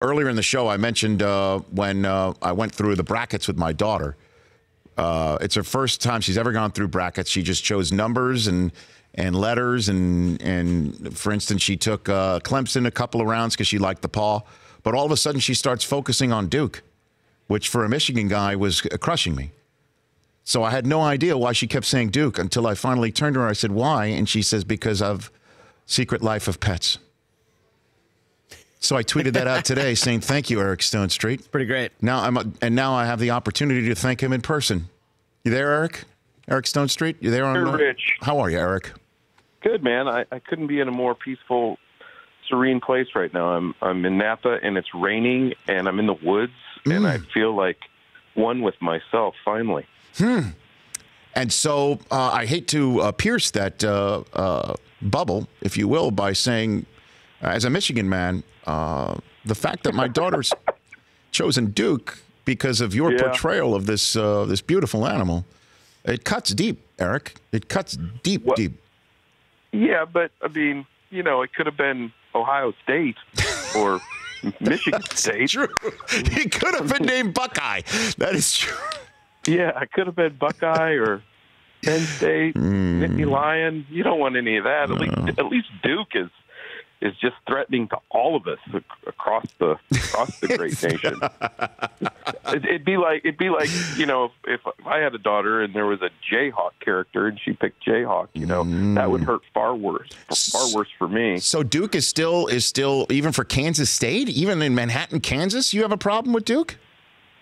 Earlier in the show, I mentioned when I went through the brackets with my daughter. It's her first time she's ever gone through brackets. She just chose numbers and letters. And for instance, she took Clemson a couple of rounds because she liked the paw. But all of a sudden, she starts focusing on Duke, which for a Michigan guy was crushing me. So I had no idea why she kept saying Duke until I finally turned to her. I said, why? And she says, because of Secret Life of Pets. So I tweeted that out today saying, thank you, Eric Stonestreet. It's pretty great. Now I have the opportunity to thank him in person. You there, Eric? Eric Stonestreet? You there? Hey, Rich. How are you, Eric? Good, man. I couldn't be in a more peaceful, serene place right now. I'm in Napa, and it's raining, and I'm in the woods, and I feel like one with myself, finally. And so I hate to pierce that bubble, if you will, by saying, as a Michigan man, the fact that my daughter's chosen Duke because of your portrayal of this this beautiful animal, it cuts deep, Eric. It cuts deep, deep. Yeah, but, I mean, you know, it could have been Ohio State or Michigan State. True. He could have been named Buckeye. That is true. Yeah, I could have been Buckeye or Penn State, Nittany Lion. You don't want any of that. At least Duke is just threatening to all of us across the great nation. It'd be like you know, if I had a daughter and there was a Jayhawk character and she picked Jayhawk, you know, that would hurt far worse for me. So Duke is still even for Kansas State, even in Manhattan, Kansas. You have a problem with Duke?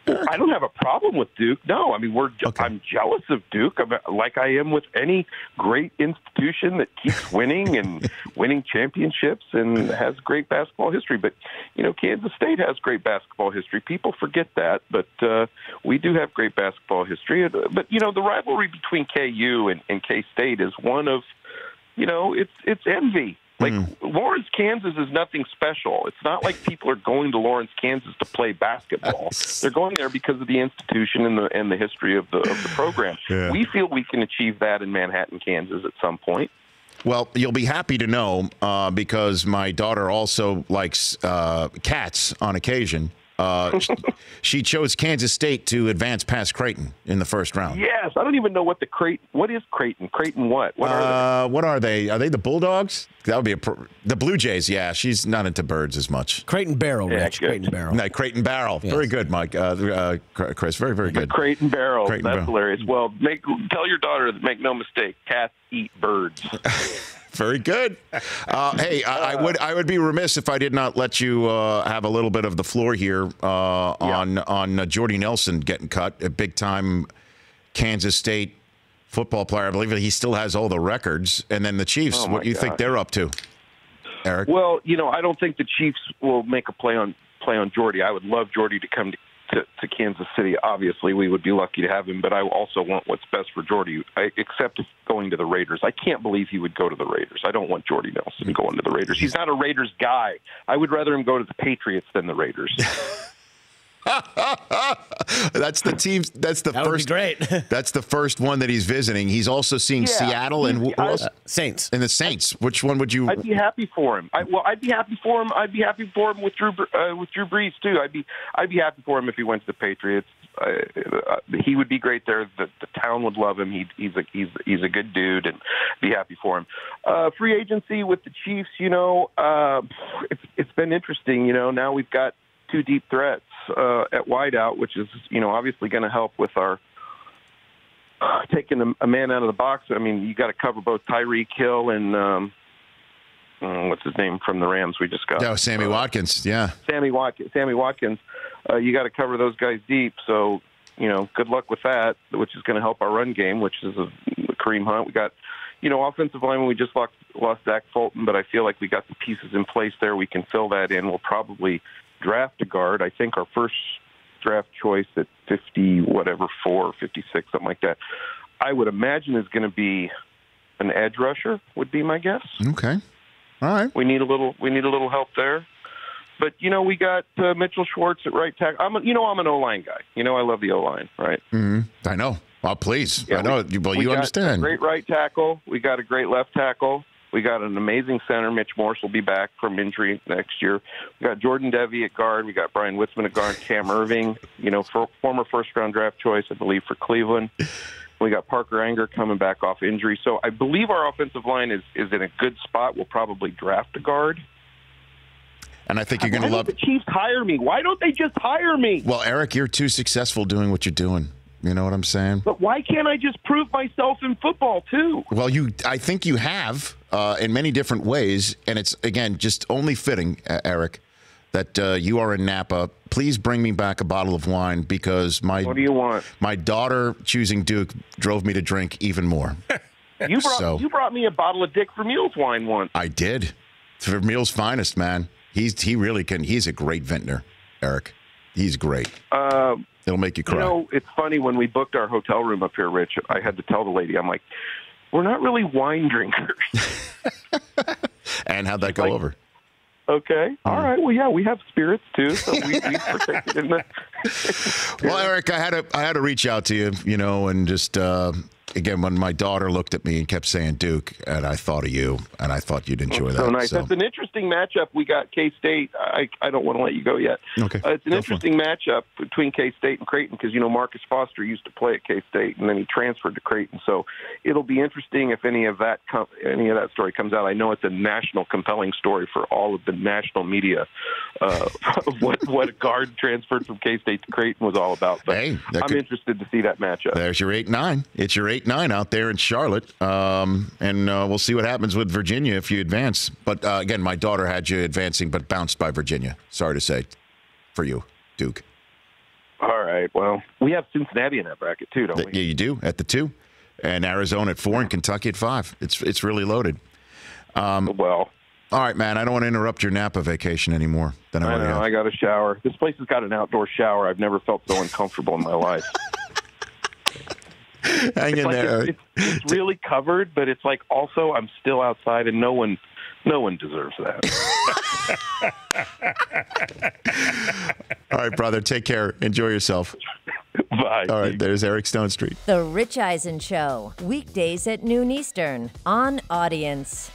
I don't have a problem with Duke. No, I mean I'm jealous of Duke, like I am with any great institution that keeps winning and winning championships and has great basketball history. But you know, Kansas State has great basketball history. People forget that, but we do have great basketball history. But you know, the rivalry between KU and K-State is one of, you know, it's envy. Like, Lawrence, Kansas is nothing special. It's not like people are going to Lawrence, Kansas to play basketball. They're going there because of the institution and the history of the program. Yeah. We feel we can achieve that in Manhattan, Kansas at some point. Well, you'll be happy to know, because my daughter also likes cats on occasion. She chose Kansas State to advance past Creighton in the first round. Yes, I don't even know what what is Creighton? Creighton what? What are they? Are they the Bulldogs? That would be the Blue Jays. Yeah, she's not into birds as much. Creighton Barrel, Rich. Yeah, Creighton Barrel. No, Creighton Barrel. Yes. Very good, Mike. Chris, very, very good. Creighton Barrel. That's hilarious. Well, tell your daughter that make no mistake, cats eat birds. Very good. Hey, I would be remiss if I did not let you have a little bit of the floor here on Jordy Nelson getting cut, a big-time Kansas State football player. I believe he still has all the records. And then the Chiefs, what do you think they're up to, Eric? Well, you know, I don't think the Chiefs will make a play on Jordy. I would love Jordy to come to Kansas City. Obviously, we would be lucky to have him, but I also want what's best for Jordy, except going to the Raiders. I can't believe he would go to the Raiders. I don't want Jordy Nelson going to the Raiders. He's not a Raiders guy. I would rather him go to the Patriots than the Raiders. That's the team. That's the first. Great. That's the first one that he's visiting. He's also seeing Seattle and Saints. And the Saints. Which one would you? I'd be happy for him. I'd be happy for him. I'd be happy for him with Drew Brees too. I'd be happy for him if he went to the Patriots. He would be great there. The town would love him. He's a good dude, and be happy for him. Free agency with the Chiefs. You know, it's been interesting. You know, now we've got two deep threats at wideout, which is, you know, obviously going to help with our taking a man out of the box. I mean, you got to cover both Tyreek Hill and what's his name from the Rams we just got? Oh, Sammy Watkins. Yeah, Sammy Watkins. You got to cover those guys deep. So, you know, good luck with that, which is going to help our run game, which is a Kareem Hunt. We got, you know, offensive lineman. We just lost Zach Fulton, but I feel like we got the pieces in place there. We can fill that in. We'll probably draft a guard. I think our first draft choice at 4, 56, something like that, I would imagine is going to be an edge rusher, would be my guess. Okay. All right. We need a little help there. But, you know, we got Mitchell Schwartz at right tackle. I'm an O-line guy. You know, I love the O-line, right? Mm-hmm. I know. Well, please. Yeah, I know. You understand. A great right tackle. We got a great left tackle. We got an amazing center. Mitch Morse will be back from injury next year. We got Jordan Devey at guard. We got Brian Witzman at guard. Cam Irving, former first-round draft choice, I believe, for Cleveland. We got Parker Anger coming back off injury. So I believe our offensive line is in a good spot. We'll probably draft a guard. And I think you're going to love the Chiefs hire me. Why don't they just hire me? Well, Eric, you're too successful doing what you're doing. You know what I'm saying? But why can't I just prove myself in football, too? Well, I think you have in many different ways. And it's, again, just only fitting, Eric, that you are in Napa. Please bring me back a bottle of wine because what do you want? My daughter choosing Duke drove me to drink even more. You brought me a bottle of Dick Vermeil's wine once. I did. It's Vermeil's finest, man. He really can. He's a great vintner, Eric. He's great. It'll make you cry. It's funny, when we booked our hotel room up here, Rich, I had to tell the lady, I'm like, we're not really wine drinkers. And how'd that go over? Okay. All right. Well, yeah, we have spirits too, so we partake in that. Well, Eric, I had to reach out to you, and just again, when my daughter looked at me and kept saying Duke, and I thought of you, and I thought you'd enjoy that. So nice. That's an interesting matchup. We got K-State. I don't want to let you go yet. Okay. It's an interesting matchup between K-State and Creighton because, Marcus Foster used to play at K-State, and then he transferred to Creighton. So it'll be interesting if any of that story comes out. I know it's a national compelling story for all of the national media what a guard transferred from K-State to Creighton was all about. But I'm interested to see that matchup. There's your 8-9. It's your 8-9 out there in Charlotte, and we'll see what happens with Virginia if you advance. But again, my daughter had you advancing, but bounced by Virginia. Sorry to say, for you, Duke. All right. Well, we have Cincinnati in that bracket too, don't we? Yeah, you do at the 2, and Arizona at 4, and Kentucky at 5. It's really loaded. Well. All right, man. I don't want to interrupt your Napa vacation anymore. I know. I got a shower. This place has got an outdoor shower. I've never felt so uncomfortable in my life. Hang in there. It's really covered, but it's like also I'm still outside, and no one deserves that. All right, brother. Take care. Enjoy yourself. Bye. All right. There's Eric Stonestreet. The Rich Eisen Show, weekdays at noon Eastern on Audience.